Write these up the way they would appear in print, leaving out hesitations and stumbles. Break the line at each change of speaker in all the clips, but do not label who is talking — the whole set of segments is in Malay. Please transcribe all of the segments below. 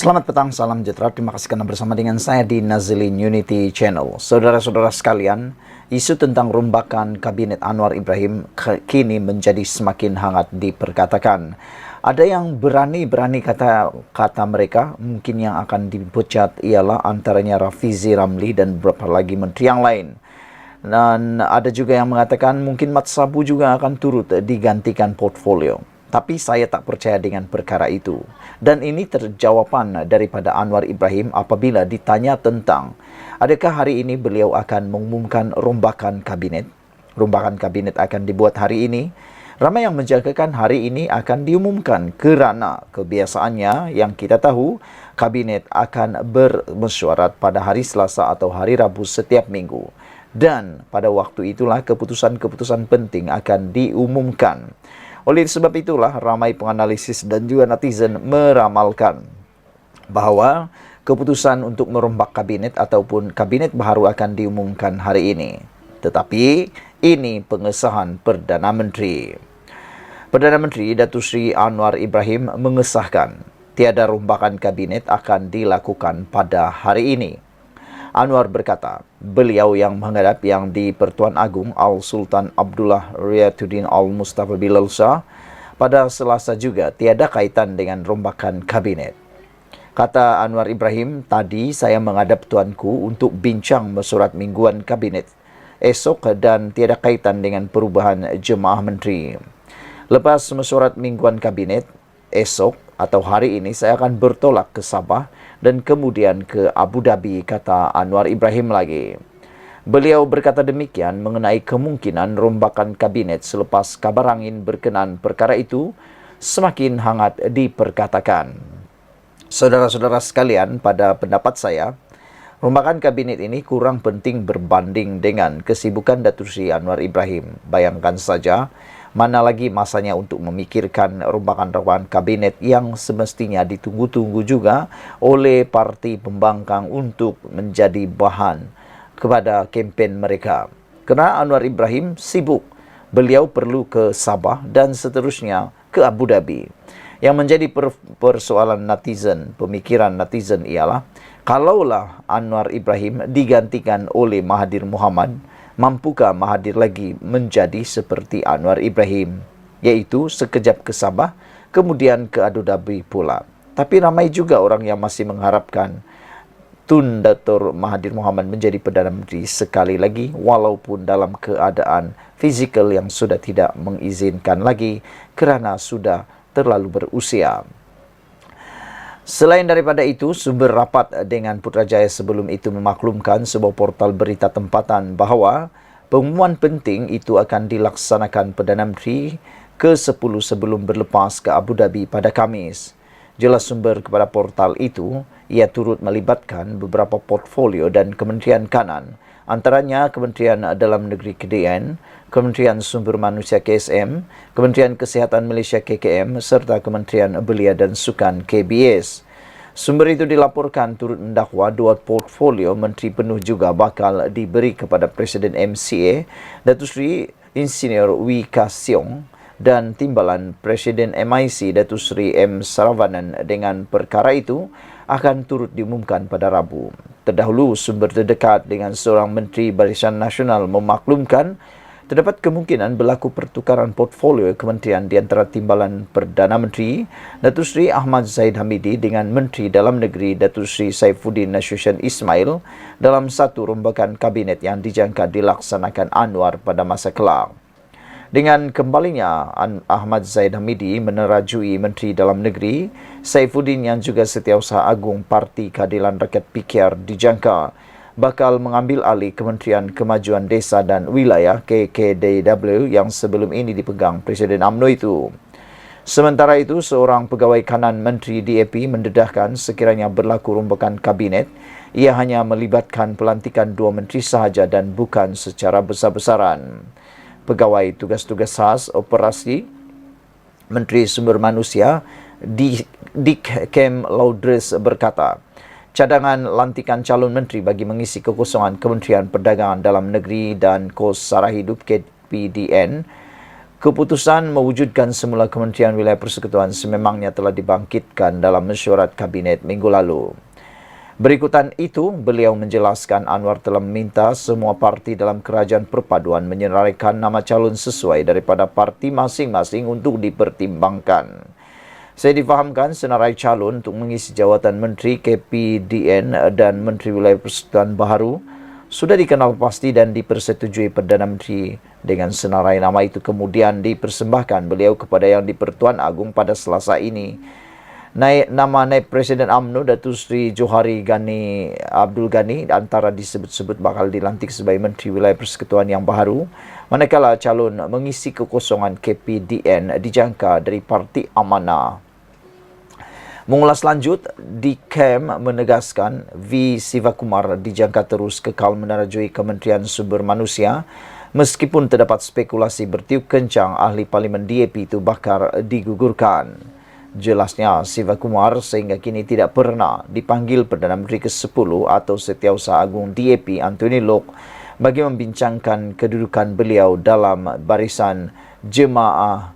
Selamat petang, salam sejahtera. Terima kasih karena bersama dengan saya di Nazilin Unity Channel. Saudara-saudara sekalian, isu tentang rombakan Kabinet Anwar Ibrahim kini menjadi semakin hangat diperkatakan. Ada yang berani kata mereka, mungkin yang akan dipecat ialah antaranya Rafizi Ramli dan beberapa lagi menteri yang lain. Dan ada juga yang mengatakan mungkin Mat Sabu juga akan turut digantikan portfolio. Tapi saya tak percaya dengan perkara itu. Dan ini terjawaban daripada Anwar Ibrahim apabila ditanya tentang adakah hari ini beliau akan mengumumkan rombakan kabinet. Rombakan kabinet akan dibuat hari ini. Ramai yang menjangkakan hari ini akan diumumkan kerana kebiasaannya yang kita tahu kabinet akan bermesyuarat pada hari Selasa atau hari Rabu setiap minggu. Dan pada waktu itulah keputusan-keputusan penting akan diumumkan. Oleh sebab itulah ramai penganalisis dan juga netizen meramalkan bahawa keputusan untuk merombak kabinet ataupun kabinet baru akan diumumkan hari ini. Tetapi ini pengesahan Perdana Menteri. Perdana Menteri Datuk Seri Anwar Ibrahim mengesahkan tiada rombakan kabinet akan dilakukan pada hari ini. Anwar berkata, beliau yang menghadap yang di Pertuan Agong Al-Sultan Abdullah Riyatuddin Al-Mustafa Bilal Shah pada Selasa juga tiada kaitan dengan rombakan kabinet. Kata Anwar Ibrahim, tadi saya menghadap tuanku untuk bincang mesyuarat mingguan kabinet esok dan tiada kaitan dengan perubahan jemaah menteri. Lepas mesyuarat mingguan kabinet esok atau hari ini saya akan bertolak ke Sabah dan kemudian ke Abu Dhabi, kata Anwar Ibrahim lagi. Beliau berkata demikian mengenai kemungkinan rombakan kabinet selepas kabar angin berkenaan perkara itu semakin hangat diperkatakan. Saudara-saudara sekalian, pada pendapat saya, rombakan kabinet ini kurang penting berbanding dengan kesibukan Datuk Seri Anwar Ibrahim. Bayangkan saja, mana lagi masanya untuk memikirkan rombakan-rombakan kabinet yang semestinya ditunggu-tunggu juga oleh parti pembangkang untuk menjadi bahan kepada kempen mereka. Kerana Anwar Ibrahim sibuk, beliau perlu ke Sabah dan seterusnya ke Abu Dhabi. Yang menjadi persoalan netizen, pemikiran netizen ialah, kalaulah Anwar Ibrahim digantikan oleh Mahathir Mohamad, mampukah Mahathir lagi menjadi seperti Anwar Ibrahim, iaitu sekejap ke Sabah, kemudian ke Abu Dhabi pula. Tapi ramai juga orang yang masih mengharapkan Tun Datuk Mahathir Mohamad menjadi Perdana Menteri sekali lagi, walaupun dalam keadaan fizikal yang sudah tidak mengizinkan lagi kerana sudah terlalu berusia. Selain daripada itu, sumber rapat dengan Putrajaya sebelum itu memaklumkan sebuah portal berita tempatan bahawa pengumuman penting itu akan dilaksanakan Perdana Menteri ke-10 sebelum berlepas ke Abu Dhabi pada Khamis. Jelas sumber kepada portal itu, ia turut melibatkan beberapa portfolio dan kementerian kanan, antaranya Kementerian Dalam Negeri KDN, Kementerian Sumber Manusia KSM, Kementerian Kesihatan Malaysia KKM, serta Kementerian Belia dan Sukan KBS. Sumber itu dilaporkan turut mendakwa dua portfolio menteri penuh juga bakal diberi kepada Presiden MCA, Datuk Seri Insinyur Wee Ka Siong, dan Timbalan Presiden MIC, Datuk Seri M. Saravanan. Dengan perkara itu akan turut diumumkan pada Rabu. Terdahulu, sumber terdekat dengan seorang Menteri Barisan Nasional memaklumkan terdapat kemungkinan berlaku pertukaran portfolio kementerian di antara Timbalan Perdana Menteri Datuk Seri Ahmad Zahid Hamidi dengan Menteri Dalam Negeri Datuk Seri Saifuddin Nasution Ismail dalam satu rombakan kabinet yang dijangka dilaksanakan Anwar pada masa kelak. Dengan kembalinya Ahmad Zahid Hamidi menerajui Menteri Dalam Negeri, Saifuddin yang juga Setiausaha Agung Parti Keadilan Rakyat PKR dijangka bakal mengambil alih Kementerian Kemajuan Desa dan Wilayah KKDW yang sebelum ini dipegang Presiden UMNO itu. Sementara itu, seorang pegawai kanan Menteri DAP mendedahkan sekiranya berlaku rombakan kabinet, ia hanya melibatkan pelantikan dua menteri sahaja dan bukan secara besar-besaran. Pegawai tugas-tugas khas operasi Menteri Sumber Manusia Dick Kem Laudres berkata, cadangan lantikan calon menteri bagi mengisi kekosongan Kementerian Perdagangan Dalam Negeri dan Kos Sara Hidup KPDN Keputusan mewujudkan semula Kementerian Wilayah Persekutuan sememangnya telah dibangkitkan dalam mesyuarat Kabinet minggu lalu. Berikutan itu, beliau menjelaskan Anwar telah meminta semua parti dalam kerajaan perpaduan menyerahkan nama calon sesuai daripada parti masing-masing untuk dipertimbangkan. Saya difahamkan senarai calon untuk mengisi jawatan Menteri KPDN dan Menteri Wilayah Persekutuan baharu sudah dikenal pasti dan dipersetujui Perdana Menteri. Dengan senarai nama itu kemudian dipersembahkan beliau kepada Yang di-Pertuan Agong pada Selasa ini. Nama naib Presiden UMNO Datuk Seri Johari Ghani Abdul Ghani antara disebut-sebut bakal dilantik sebagai Menteri Wilayah Persekutuan yang baharu, manakala calon mengisi kekosongan KPDN dijangka dari Parti Amanah. Mengulas lanjut, DKEM menegaskan V. Sivakumar dijangka terus kekal menerajui Kementerian Sumber Manusia meskipun terdapat spekulasi bertiup kencang ahli Parlimen DAP itu bakal digugurkan. Jelasnya, Sivakumar sehingga kini tidak pernah dipanggil Perdana Menteri ke-10 atau Setiausaha Agung DAP Anthony Lok bagi membincangkan kedudukan beliau dalam barisan jemaah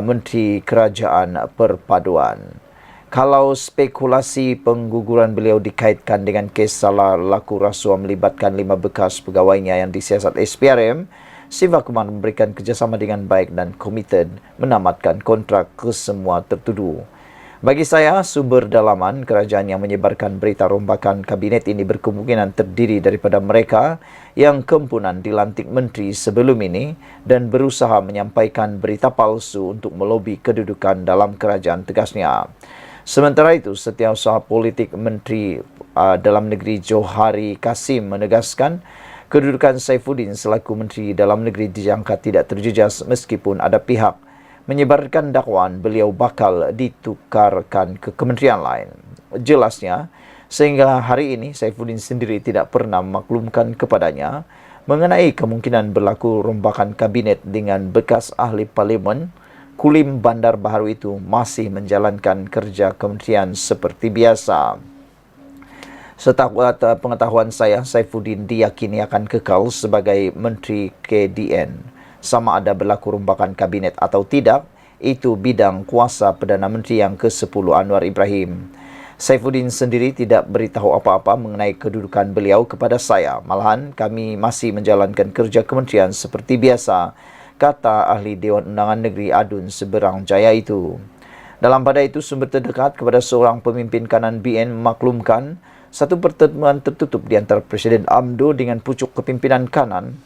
Menteri Kerajaan Perpaduan. Kalau spekulasi pengguguran beliau dikaitkan dengan kes salah laku rasuah melibatkan 5 bekas pegawainya yang disiasat SPRM, Sivakumar memberikan kerjasama dengan baik dan komited menamatkan kontrak ke semua tertuduh. Bagi saya, sumber dalaman kerajaan yang menyebarkan berita rombakan kabinet ini berkemungkinan terdiri daripada mereka yang kempunan dilantik menteri sebelum ini dan berusaha menyampaikan berita palsu untuk melobi kedudukan dalam kerajaan, tegasnya. Sementara itu, Setiausaha Politik Menteri Dalam Negeri Johari Kasim menegaskan kedudukan Saifuddin selaku Menteri Dalam Negeri dijangka tidak terjejas meskipun ada pihak menyebarkan dakwaan beliau bakal ditukarkan ke kementerian lain. Jelasnya, sehingga hari ini Saifuddin sendiri tidak pernah memaklumkan kepadanya mengenai kemungkinan berlaku rombakan kabinet dengan bekas ahli parlimen Kulim Bandar Baharu itu masih menjalankan kerja kementerian seperti biasa. Setahu pengetahuan saya, Saifuddin diyakini akan kekal sebagai Menteri KDN. Sama ada berlaku rombakan kabinet atau tidak, itu bidang kuasa Perdana Menteri yang ke-10 Anwar Ibrahim. Saifuddin sendiri tidak beritahu apa-apa mengenai kedudukan beliau kepada saya. Malahan kami masih menjalankan kerja kementerian seperti biasa, kata ahli Dewan Undangan Negeri Adun Seberang Jaya itu. Dalam pada itu, sumber terdekat kepada seorang pemimpin kanan BN memaklumkan satu pertemuan tertutup di antara Presiden UMNO dengan pucuk kepimpinan kanan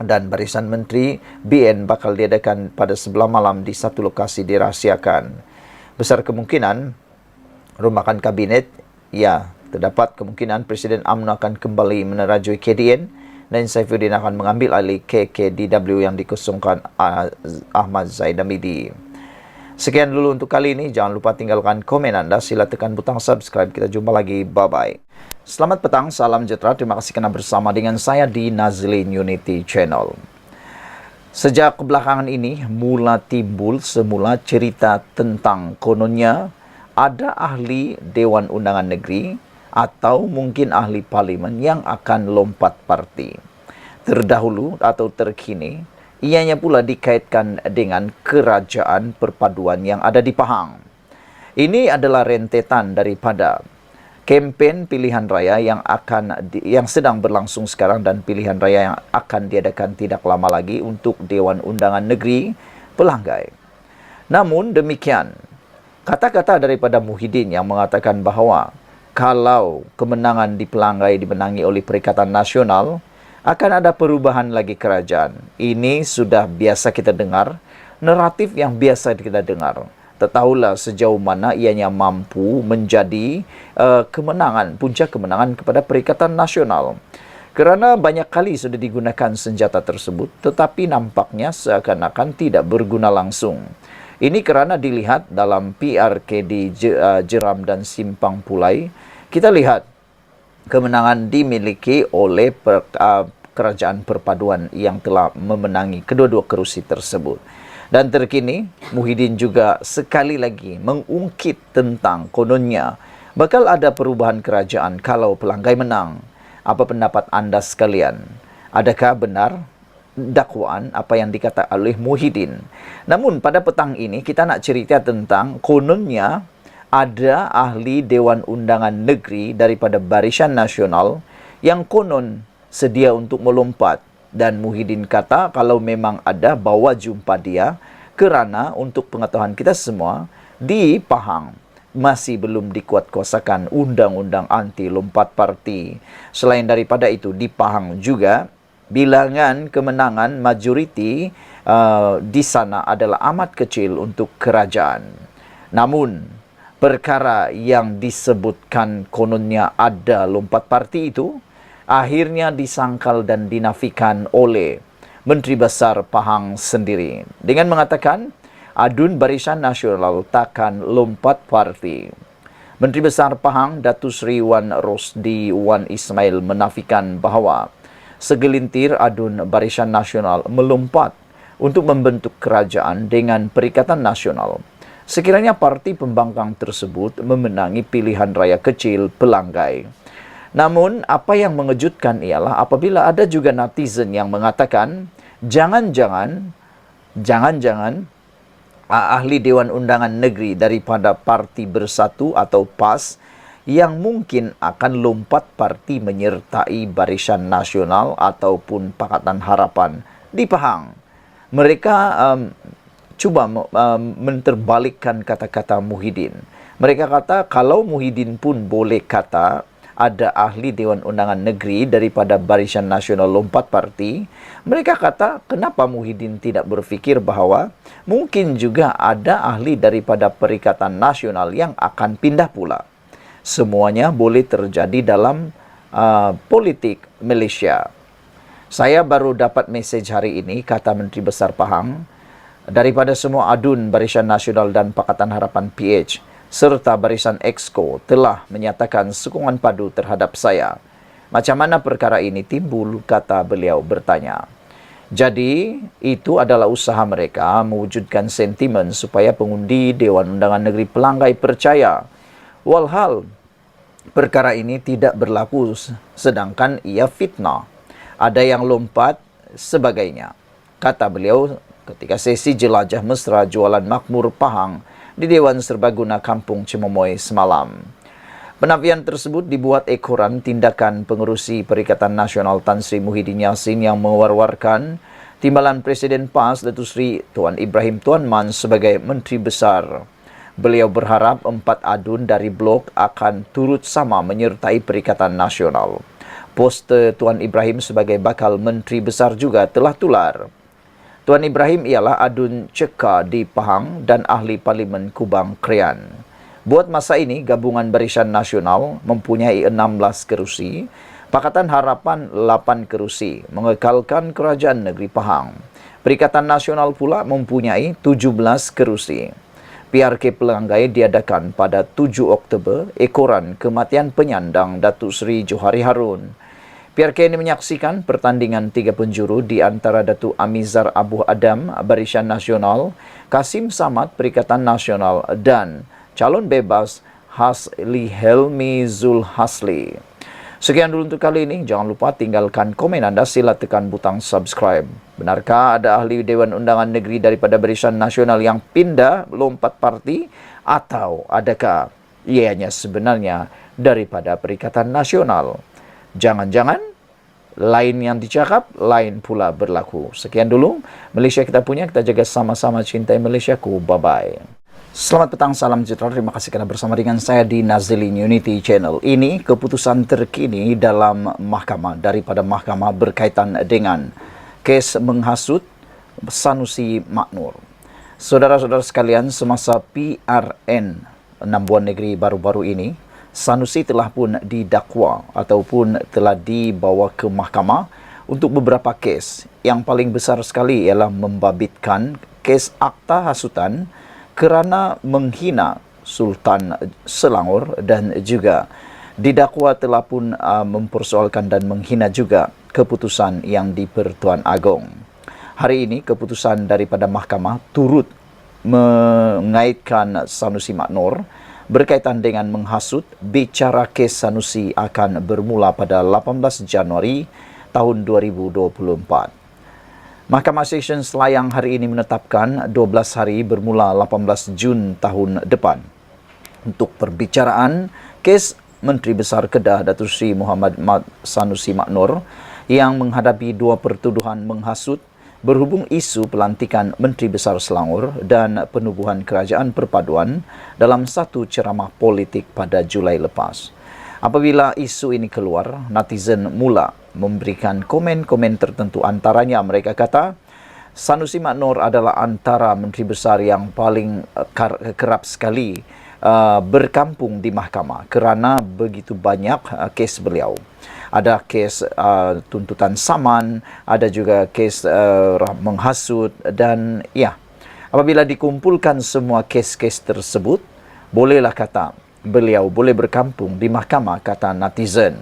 dan barisan menteri BN bakal diadakan pada sebelah malam di satu lokasi dirahsiakan. Besar kemungkinan rombakan kabinet, ya, terdapat kemungkinan Presiden UMNO akan kembali menerajui KDN dan Saifuddin akan mengambil alih KKDW yang dikosongkan Ahmad Zaid Hamidi. Sekian dulu untuk kali ini. Jangan lupa tinggalkan komen Anda. Sila tekan butang subscribe. Kita jumpa lagi. Bye-bye. Selamat petang. Salam sejahtera. Terima kasih kerana bersama dengan saya di Nazlin Unity Channel. Sejak belakangan ini, mula timbul semula cerita tentang kononnya ada ahli Dewan Undangan Negeri atau mungkin ahli parlimen yang akan lompat parti. Terdahulu atau terkini, ianya pula dikaitkan dengan kerajaan perpaduan yang ada di Pahang. Ini adalah rentetan daripada kempen pilihan raya yang sedang berlangsung sekarang dan pilihan raya yang akan diadakan tidak lama lagi untuk Dewan Undangan Negeri Pelanggai. Namun demikian, kata-kata daripada Muhyiddin yang mengatakan bahawa kalau kemenangan di Pelanggai dimenangi oleh Perikatan Nasional, akan ada perubahan lagi kerajaan. Ini sudah biasa kita dengar, naratif yang biasa kita dengar. Tetahulah sejauh mana ianya mampu menjadi puncak kemenangan kepada Perikatan Nasional. Kerana banyak kali sudah digunakan senjata tersebut, tetapi nampaknya seakan-akan tidak berguna langsung. Ini kerana dilihat dalam PRK di Jeram dan Simpang Pulai, kita lihat kemenangan dimiliki oleh kerajaan perpaduan yang telah memenangi kedua-dua kerusi tersebut. Dan terkini, Muhyiddin juga sekali lagi mengungkit tentang kononnya bakal ada perubahan kerajaan kalau Pelanggai menang. Apa pendapat anda sekalian? Adakah benar dakwaan apa yang dikata oleh Muhyiddin. Namun pada petang ini kita nak cerita tentang kononnya ada ahli Dewan Undangan Negeri daripada Barisan Nasional yang konon sedia untuk melompat, dan Muhyiddin kata kalau memang ada, bawa jumpa dia kerana untuk pengetahuan kita semua di Pahang masih belum dikuatkuasakan undang-undang anti lompat parti. Selain daripada itu, di Pahang juga bilangan kemenangan majoriti di sana adalah amat kecil untuk kerajaan. Namun perkara yang disebutkan kononnya ada lompat parti itu akhirnya disangkal dan dinafikan oleh Menteri Besar Pahang sendiri dengan mengatakan adun Barisan Nasional takkan lompat parti. Menteri Besar Pahang Datuk Seri Wan Rosdi Wan Ismail menafikan bahawa segelintir adun Barisan Nasional melompat untuk membentuk kerajaan dengan Perikatan Nasional sekiranya parti pembangkang tersebut memenangi pilihan raya kecil pelanggai. Namun, apa yang mengejutkan ialah apabila ada juga netizen yang mengatakan, jangan-jangan ahli Dewan Undangan Negeri daripada Parti Bersatu atau PAS yang mungkin akan lompat parti menyertai Barisan Nasional ataupun Pakatan Harapan di Pahang. Mereka cuba menterbalikkan kata-kata Muhyiddin. Mereka kata kalau Muhyiddin pun boleh kata ada ahli Dewan Undangan Negeri daripada Barisan Nasional lompat parti, mereka kata kenapa Muhyiddin tidak berfikir bahawa mungkin juga ada ahli daripada Perikatan Nasional yang akan pindah pula. Semuanya boleh terjadi dalam politik Malaysia. Saya baru dapat mesej hari ini, kata Menteri Besar Pahang, daripada semua adun Barisan Nasional dan Pakatan Harapan PH serta Barisan Exco telah menyatakan sokongan padu terhadap saya. Macam mana perkara ini timbul, kata beliau bertanya. Jadi, itu adalah usaha mereka mewujudkan sentimen supaya pengundi Dewan Undangan Negeri pelanggai percaya. Walhal, perkara ini tidak berlaku sedangkan ia fitnah. Ada yang lompat sebagainya, kata beliau ketika sesi jelajah mesra jualan makmur Pahang di Dewan Serbaguna Kampung Cemomoy semalam. Penafian tersebut dibuat ekoran tindakan pengerusi Perikatan Nasional Tan Sri Muhyiddin Yassin yang mewar-warkan timbalan Presiden PAS Datuk Seri Tuan Ibrahim Tuan Man sebagai Menteri Besar. Beliau berharap 4 adun dari blok akan turut sama menyertai Perikatan Nasional. Poster Tuan Ibrahim sebagai bakal Menteri Besar juga telah tular. Tuan Ibrahim ialah adun Ceka di Pahang dan ahli Parlimen Kubang Krian. Buat masa ini, Gabungan Barisan Nasional mempunyai 16 kerusi, Pakatan Harapan 8 kerusi, mengekalkan Kerajaan Negeri Pahang. Perikatan Nasional pula mempunyai 17 kerusi. PRK pelanggai diadakan pada 7 Oktober, ekoran kematian penyandang Datuk Seri Johari Harun. PRK ini menyaksikan pertandingan 3 penjuru di antara Datuk Amizar Abu Adam Barisan Nasional, Kasim Samad Perikatan Nasional dan calon bebas Hasli Helmi Zul Hasli. Sekian dulu untuk kali ini. Jangan lupa tinggalkan komen anda, sila tekan butang subscribe. Benarkah ada ahli Dewan Undangan Negeri daripada Barisan Nasional yang pindah lompat parti, atau adakah ianya sebenarnya daripada Perikatan Nasional? Jangan-jangan lain yang dicakap, lain pula berlaku. Sekian dulu Malaysia kita punya, kita jaga sama-sama cintai Malaysiaku. Bye-bye. Selamat petang, salam sejahtera. Terima kasih kerana bersama dengan saya di Nazilin Unity Channel. Ini keputusan terkini dalam mahkamah daripada mahkamah berkaitan dengan kes menghasut Sanusi Maknur. Saudara-saudara sekalian, semasa PRN 6 bulan negeri baru-baru ini, Sanusi telah pun didakwa ataupun telah dibawa ke mahkamah untuk beberapa kes. Yang paling besar sekali ialah membabitkan kes akta hasutan kerana menghina Sultan Selangor, dan juga didakwa telah pun mempersoalkan dan menghina juga keputusan yang di-Pertuan Agong. Hari ini keputusan daripada mahkamah turut mengaitkan Sanusi Maknur berkaitan dengan menghasut. Bicara kes Sanusi akan bermula pada 18 Januari tahun 2024. Mahkamah Session Selayang hari ini menetapkan 12 hari bermula 18 Jun tahun depan untuk perbicaraan kes Menteri Besar Kedah Datuk Seri Muhammad Sanusi Maknor yang menghadapi dua pertuduhan menghasut berhubung isu pelantikan Menteri Besar Selangor dan penubuhan kerajaan perpaduan dalam satu ceramah politik pada Julai lepas. Apabila isu ini keluar, netizen mula memberikan komen-komen tertentu, antaranya mereka kata Sanusi Maknor adalah antara menteri besar yang paling kerap sekali berkampung di mahkamah kerana begitu banyak kes beliau. Ada kes tuntutan saman, ada juga kes menghasut dan ya, apabila dikumpulkan semua kes-kes tersebut, bolehlah kata beliau boleh berkampung di mahkamah, kata netizen.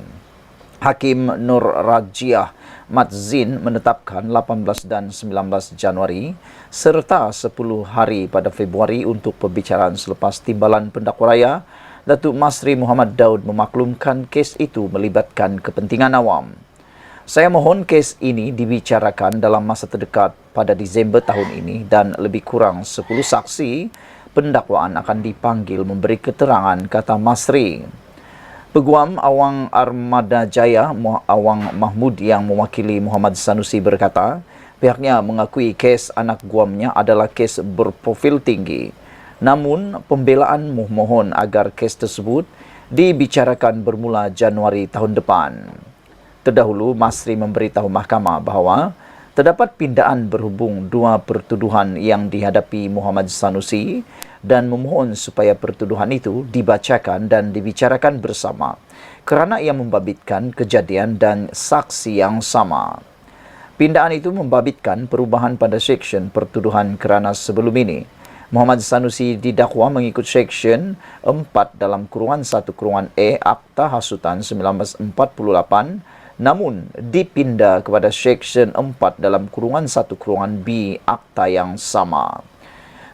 Hakim Nur Rajiah Madzin menetapkan 18 dan 19 Januari serta 10 hari pada Februari untuk pembicaraan selepas timbalan pendakwa raya Datuk Masri Muhammad Daud memaklumkan kes itu melibatkan kepentingan awam. Saya mohon kes ini dibicarakan dalam masa terdekat pada Disember tahun ini dan lebih kurang 10 saksi pendakwaan akan dipanggil memberi keterangan, kata Masri. Peguam Awang Armada Jaya Awang Mahmud yang mewakili Muhammad Sanusi berkata, pihaknya mengakui kes anak guamnya adalah kes berprofil tinggi. Namun, pembelaan memohon agar kes tersebut dibicarakan bermula Januari tahun depan. Terdahulu, Masri memberitahu mahkamah bahawa terdapat pindaan berhubung dua pertuduhan yang dihadapi Muhammad Sanusi dan memohon supaya pertuduhan itu dibacakan dan dibicarakan bersama kerana ia membabitkan kejadian dan saksi yang sama. Pindaan itu membabitkan perubahan pada seksyen pertuduhan kerana sebelum ini Muhammad Sanusi didakwa mengikut seksyen 4 dalam kurungan 1 kurungan E Akta Hasutan 1948, namun dipindah kepada seksyen 4 dalam kurungan 1 kurungan B akta yang sama.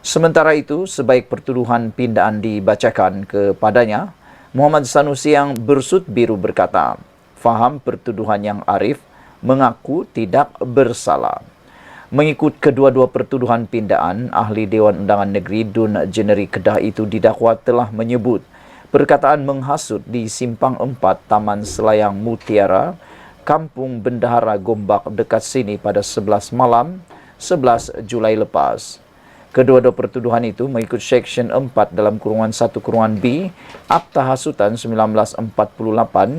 Sementara itu, sebaik pertuduhan pindaan dibacakan kepadanya, Muhammad Sanusi yang bersut biru berkata, faham pertuduhan yang arif, mengaku tidak bersalah. Mengikut kedua-dua pertuduhan pindaan, Ahli Dewan Undangan Negeri Dun Jeneri Kedah itu didakwa telah menyebut perkataan menghasut di Simpang 4 Taman Selayang Mutiara, Kampung Bendahara Gombak dekat sini pada 11 malam 11 Julai lepas. Kedua-dua pertuduhan itu mengikut seksyen 4 dalam kurungan 1 kurungan B Akta Hasutan 1948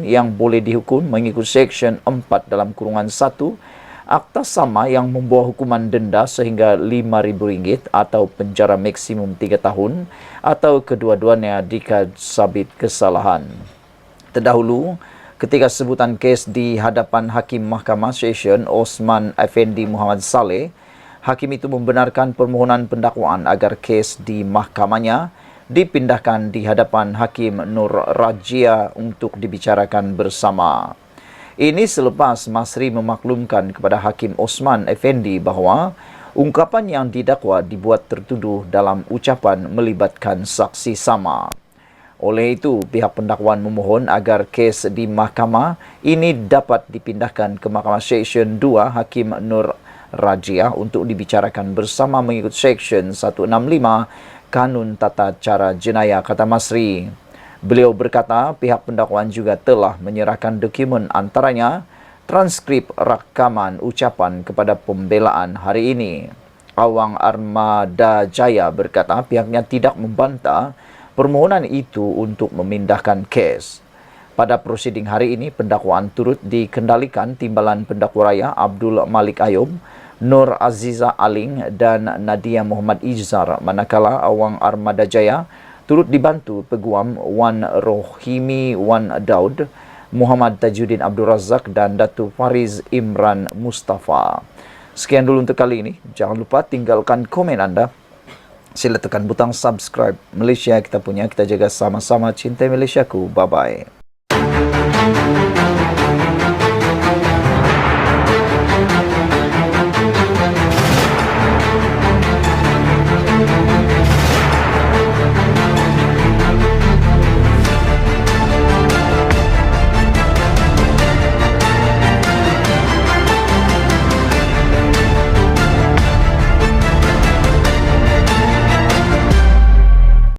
yang boleh dihukum mengikut seksyen 4 dalam kurungan 1 akta sama yang membawa hukuman denda sehingga RM5,000 atau penjara maksimum 3 tahun atau kedua-duanya dikasabit kesalahan. Terdahulu, ketika sebutan kes di hadapan Hakim Mahkamah Session Osman Effendi Muhammad Saleh, Hakim itu membenarkan permohonan pendakwaan agar kes di mahkamahnya dipindahkan di hadapan Hakim Nur Rajiah untuk dibicarakan bersama. Ini selepas Masri memaklumkan kepada Hakim Osman Effendi bahawa ungkapan yang didakwa dibuat tertuduh dalam ucapan melibatkan saksi sama. Oleh itu, pihak pendakwaan memohon agar kes di mahkamah ini dapat dipindahkan ke Mahkamah Session 2 Hakim Nur Rajiah untuk dibicarakan bersama mengikut seksyen 165 Kanun Tata Cara Jenayah, kata Masri. Beliau berkata pihak pendakwaan juga telah menyerahkan dokumen antaranya transkrip rakaman ucapan kepada pembelaan hari ini. Awang Armada Jaya berkata pihaknya tidak membantah permohonan itu untuk memindahkan kes. Pada prosiding hari ini, pendakwaan turut dikendalikan Timbalan Pendakwa Raya Abdul Malik Ayub, Nur Aziza Aling dan Nadia Muhammad Izhar, manakala Awang Armada Jaya turut dibantu Peguam Wan Rohimi Wan Daud, Muhammad Tajuddin Abdul Razak dan Datuk Fariz Imran Mustafa. Sekian dulu untuk kali ini. Jangan lupa tinggalkan komen anda. Sila tekan butang subscribe. Malaysia kita punya, kita jaga sama-sama. Cintai Malaysiaku. Bye-bye.